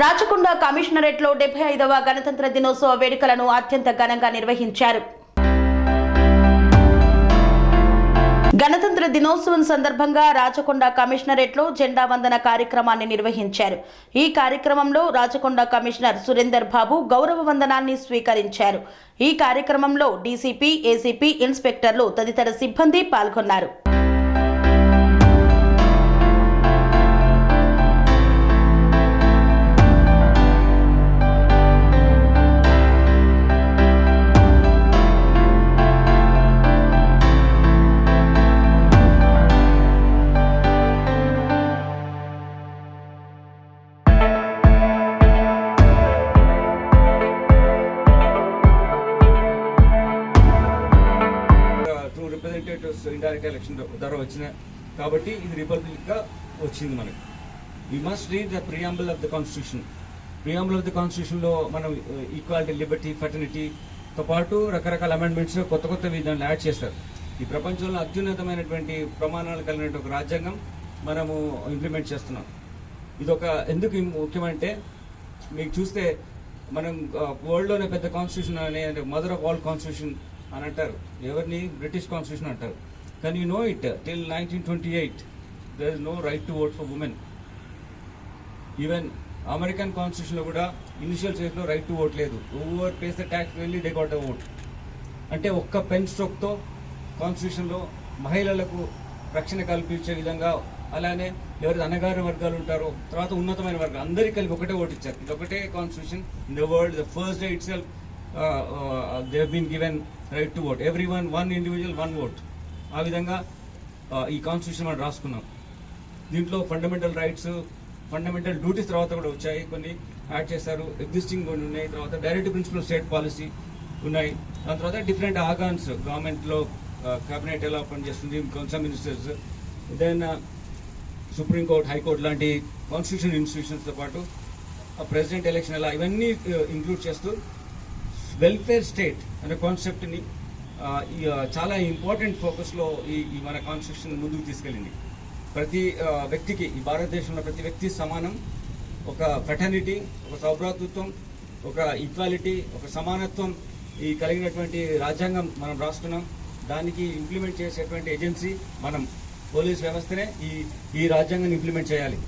రాచకొండ కమిషనరేట్లో 75వ గణతంత్ర దినోత్సవ వేడుకలను అత్యంత ఘనంగా నిర్వహించారు. గణతంత్ర దినోత్సవం సందర్భంగా రాచకొండ కమిషనరేట్లో జెండా వందన కార్యక్రమాన్ని నిర్వహించారు. ఈ కార్యక్రమంలో రాచకొండ కమిషనర్ సురేందర్ బాబు గౌరవ వందనాన్ని స్వీకరించారు. ఈ కార్యక్రమంలో డీసీపీ, ఏసీపీ, ఇన్స్పెక్టర్లు తదితర సిబ్బంది పాల్గొన్నారు. ఇండైరెక్ట్ ఎలక్షన్ ద్వారా వచ్చిన కాబట్టి ఇది రిపబ్లిక్ గా వచ్చింది. మనకి we must read the preamble of the constitution. Preamble of the constitution లో మనం ఈక్వాలిటీ, లిబర్టీ, ఫెటర్నిటీతో పాటు రకరకాల అమెండ్మెంట్స్ కొత్త దాంట్లో యాడ్ చేస్తారు. ఈ ప్రపంచంలో అత్యున్నతమైనటువంటి ప్రమాణాలు కలిగిన ఒక రాజ్యాంగం మనము ఇంప్లిమెంట్ చేస్తున్నాం. ఇది ఒక ఎందుకు ముఖ్యమంటే మీకు చూస్తే మనం వరల్డ్ లోనే పెద్ద కాన్స్టిట్యూషన్ అనే మదర్ ఆఫ్ ఆల్ కాన్స్టిట్యూషన్ అని అంటారు. ఎవరిని? బ్రిటిష్ కాన్స్టిట్యూషన్ అంటారు. Can you know it? Till 1928, there is no right to vote for women. Even American Constitution lo kuda initial stage lo right to vote ledu. Whoever pays the tax really they got a vote. Ante okka pen stroke to Constitution lo mahilalaku rakshana kalpinche vidhanga alane evaru anagara vargalu untaro tarvata unnatamaina varga andariki kalpi okate vote icharu. Idokate constitution in the world. The first day itself they have been given right to vote. Everyone, one individual, one vote. ఆ విధంగా ఈ constitution మనం రాసుకున్నాం. దీంట్లో fundamental rights, fundamental duties తర్వాత కూడా వచ్చాయి, కొన్ని యాడ్ చేశారు. ఎగ్జిస్టింగ్ కొన్ని ఉన్నాయి. తర్వాత డైరెక్ట్ ప్రిన్సిపల్ స్టేట్ పాలసీ ఉన్నాయి. దాని తర్వాత డిఫరెంట్ ఆర్గాన్స్ గవర్నమెంట్లో కేబినెట్ ఎలా పనిచేస్తుంది, council ministers, then supreme court, high court లాంటి కాన్స్టిట్యూషన్ ఇన్స్టిట్యూషన్స్తో పాటు ప్రెసిడెంట్ ఎలక్షన్ ఎలా, ఇవన్నీ ఇంక్లూడ్ చేస్తూ వెల్ఫేర్ స్టేట్ అనే కాన్సెప్ట్ని చాలా ఇంపార్టెంట్ ఫోకస్లో ఈ మన కాన్స్టిట్యూషన్ ముందుకు తీసుకెళ్ళింది. ప్రతి వ్యక్తికి, ఈ భారతదేశంలో ప్రతి వ్యక్తి సమానం, ఒక ఫెటర్నిటీ, ఒక సౌభ్రాతృత్వం, ఒక ఈక్వాలిటీ, ఒక సమానత్వం ఈ కలిగినటువంటి రాజ్యాంగం మనం రాసుకున్నాం. దానికి ఇంప్లిమెంట్ చేసేటువంటి ఏజెన్సీ మనం పోలీస్ వ్యవస్థనే ఈ రాజ్యాంగాన్ని ఇంప్లిమెంట్ చేయాలి.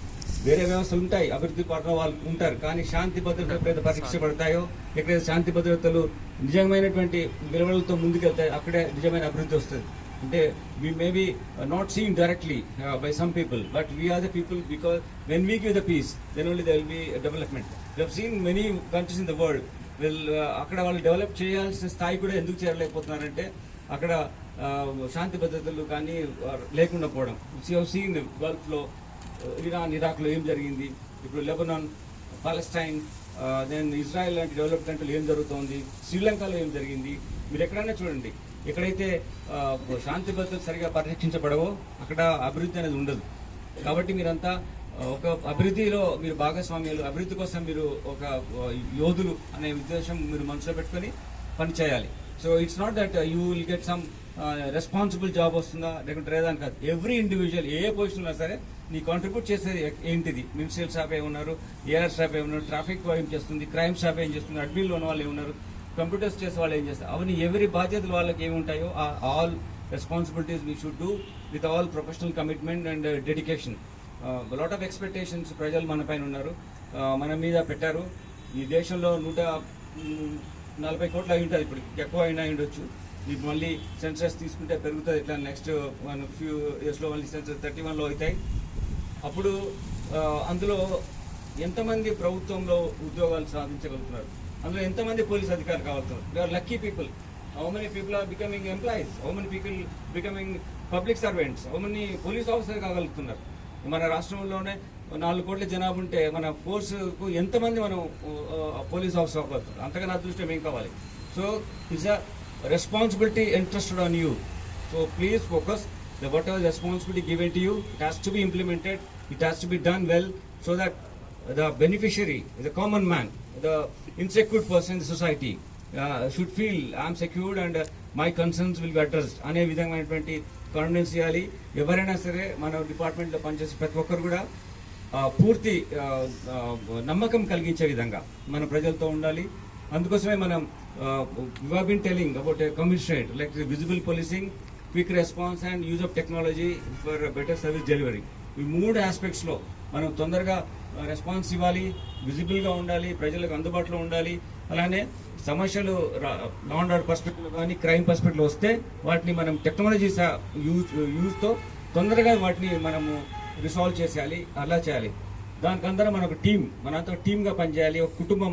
వేరే వ్యవస్థలు ఉంటాయి, అభివృద్ధి పట్ల వాళ్ళు ఉంటారు, కానీ శాంతి భద్రతలు ఎప్పుడైతే పరీక్షపడతాయో, ఎక్కడైతే శాంతి భద్రతలు నిజమైనటువంటి విలువలతో ముందుకెళ్తాయి, అక్కడే నిజమైన అభివృద్ధి వస్తుంది. అంటే we may be not seen directly by some people, but we are the people, because when we give the peace, then only there will be a development. We have seen many countries in the world అక్కడ వాళ్ళు develop చేయాల్సిన స్థాయి కూడా ఎందుకు చేరలేకపోతున్నారంటే అక్కడ శాంతి భద్రతలు కానీ లేకుండా పోవడం. సీన్ గల్ఫ్లో, ఇరాన్, ఇరాక్లో ఏం జరిగింది, ఇప్పుడు లెబనాన్, పాలెస్టైన్, దెన్ ఇజ్రాయెల్ లాంటి డెవలప్ కంట్రీలు ఏం జరుగుతోంది, శ్రీలంకలో ఏం జరిగింది. మీరు ఎక్కడైనా చూడండి, ఎక్కడైతే శాంతి భద్రతలు సరిగా పరిరక్షించబడవో అక్కడ అభివృద్ధి అనేది ఉండదు. కాబట్టి మీరంతా ఒక అభివృద్ధిలో మీరు భాగస్వామ్యాలు, అభివృద్ధి కోసం మీరు ఒక యోధులు అనే ఉద్దేశం మీరు మనసులో పెట్టుకొని పనిచేయాలి. So it's not that you will get some responsible job వస్తుందా లేకుంటే లేదని కాదు. ఎవ్రీ ఇండివిజువల్ ఏ పొజిషన్ ఉన్నా సరే నీ కాంట్రిబ్యూట్ చేసేది ఏంటిది? మినిస్ట్రియల్ స్టాఫ్ ఏమున్నారు, ఏఆర్ స్టాఫ్ ఏమున్నారు, ట్రాఫిక్ ఏం చేస్తుంది, క్రైమ్ స్టాఫ్ ఏం చేస్తుంది, అడ్మిన్లో ఉన్న వాళ్ళు ఏమున్నారు, కంప్యూటర్స్ చేసే వాళ్ళు ఏం చేస్తారు, అవన్నీ ఎవరి బాధ్యతలు వాళ్ళకి ఏముంటాయో all responsibilities we should do with all professional commitment and dedication. Lot of expectations ప్రజలు మన పైన ఉన్నారు, మన మీద పెట్టారు. ఈ దేశంలో 140 కోట్లు అయి ఉంటుంది, ఇప్పుడు ఎక్కువ అయినా ఉండొచ్చు. ఇప్పుడు మళ్ళీ సెన్సస్ తీసుకుంటే పెరుగుతుంది. ఇట్లా నెక్స్ట్ ఫ్యూ ఇయర్స్లో మళ్ళీ సెన్సస్ 31లో అవుతాయి. అప్పుడు అందులో ఎంతమంది ప్రభుత్వంలో ఉద్యోగాలు సాధించగలుగుతున్నారు, అందులో ఎంతమంది పోలీస్ అధికారులు కావాల్సిన they are lucky people. How many people are becoming employees, how many people becoming public servants, how many police officer కాగలుగుతున్నారు. మన రాష్ట్రంలోనే 4 కోట్ల జనాభా ఉంటే మన ఫోర్స్కు ఎంతమంది మనం పోలీస్ ఆఫీసర్ అవ్వగలుగుతారు? అంతగా నా దృష్టి ఏం కావాలి. So it's a responsibility entrusted on you. So please focus that whatever responsibility given to you, it has to be implemented, it has to be done well, so that the beneficiary, the common man, the insecure person in the society should feel I am secured and my concerns will be addressed అనే విధమైనటువంటి confidence ఇవ్వాలి. ఎవరైనా సరే మన డిపార్ట్మెంట్లో పనిచేసే ప్రతి ఒక్కరు కూడా పూర్తి నమ్మకం కలిగించే విధంగా మన ప్రజలతో ఉండాలి. అందుకోసమే మనం bin telling about commissionerate like visible policing, quick response and use of technology for better service delivery. ఈ 3 ఆస్పెక్ట్స్లో మనం తొందరగా రెస్పాన్స్ ఇవ్వాలి, విజిబుల్గా ఉండాలి, ప్రజలకు అందుబాటులో ఉండాలి. అలానే సమస్యలు లా అండ్ ఆర్డర్ పర్స్పెక్టివ్ కానీ క్రైమ్ పర్స్పెక్టివ్ వస్తే వాటిని మనం టెక్నాలజీ యూజ్తో తొందరగా వాటిని మనము రిసాల్వ్ చేసేయాలి, అలా చేయాలి. దానికందరం మన ఒక టీం, మనంతా టీమ్గా పనిచేయాలి. ఒక కుటుంబం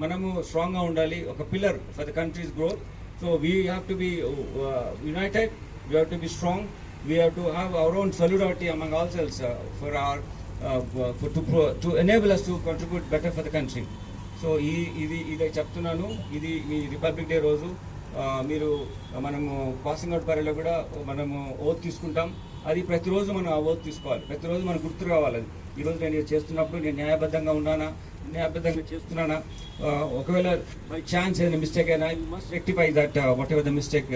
మనము స్ట్రాంగ్గా ఉండాలి, ఒక pillar for the countries growth. So we have to be United, we have to be strong, we have to have our own solidarity among ourselves for our to enable us to contribute better for the country. So ఇది చెప్తున్నాను. ఇది me republic day రోజు మీరు మనము passing out పరేడ్లో కూడా మనము oath తీసుకుంటాం. అది ప్రతిరోజు మనం ఆ ఓత్ తీసుకోవాలి, ప్రతిరోజు మనకు గుర్తు రావాలి. అది ఈరోజు నేను చేస్తున్నప్పుడు నేను న్యాయబద్ధంగా ఉన్నానా, న్యాయబద్ధంగా చేస్తున్నానా, ఒకవేళ బై ఛాన్స్ ఏదైనా మిస్టేక్ అయినా you must rectify that whatever the mistake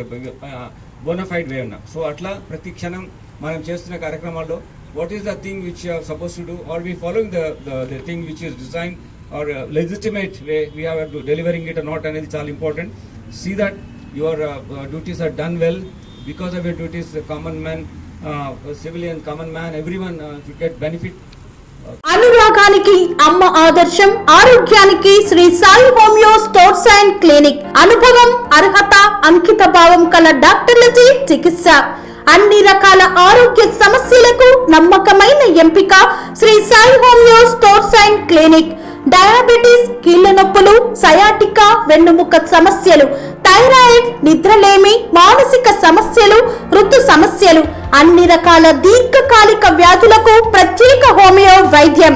bona fide way ఉన్నా. సో అట్లా ప్రతి క్షణం మనం చేస్తున్న కార్యక్రమాల్లో what is the thing which you are supposed to do, or we following the thing which is designed or legitimate way we have to delivering it or not, అనేది చాలా important. See that your duties are done well. Because of your duties, the common man, civilian, common man, everyone should get benefit. అనురాగానికి అమ్మ ఆదర్శం, ఆరోగ్యానికి Sri Sai homeo stores and clinic. అనుభవం, అర్హత, అంకిత భావం కల డాక్టర్లచే చికిత్స. అన్ని రకాల ఆరోగ్య సమస్యలకు నమ్మకమైన ఎంపిక Sri Sai homeo stores and clinic. Diabetes, కీళ్ల నొప్పులు, సయాటికా, వెన్నుముక సమస్యలు, థైరాయిడ్, నిద్రలేమి, మానసిక సమస్యలు, ఋతు సమస్యలు, అన్ని రకాల దీర్ఘకాలిక వ్యాధులకు ప్రత్యేక హోమియో వైద్యం.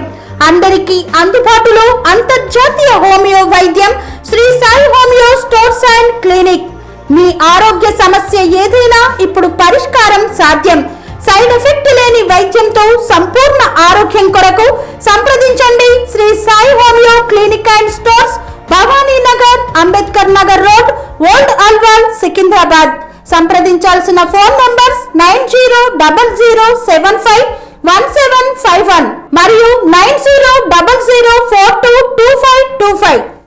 అందరికీ అందుబాటులో అంతర్జాతీయ హోమియో వైద్యం Shri Sai homeo stores and clinic. మీ ఆరోగ్య సమస్య ఏదైనా ఇప్పుడు పరిష్కారం సాధ్యం. సైడ్ ఎఫెక్ట్ లేని వైద్యంతో సంపూర్ణ ఆరోగ్యం కొరకు సంప్రదించండి Shri Sai homeo clinic and stores, Bhavani Nagar, Ambedkar Nagar road, old Alwal, Secunderabad. సంప్రదించాల్సిన ఫోన్ నంబర్స్ 9000751751 మరియు 9000422525.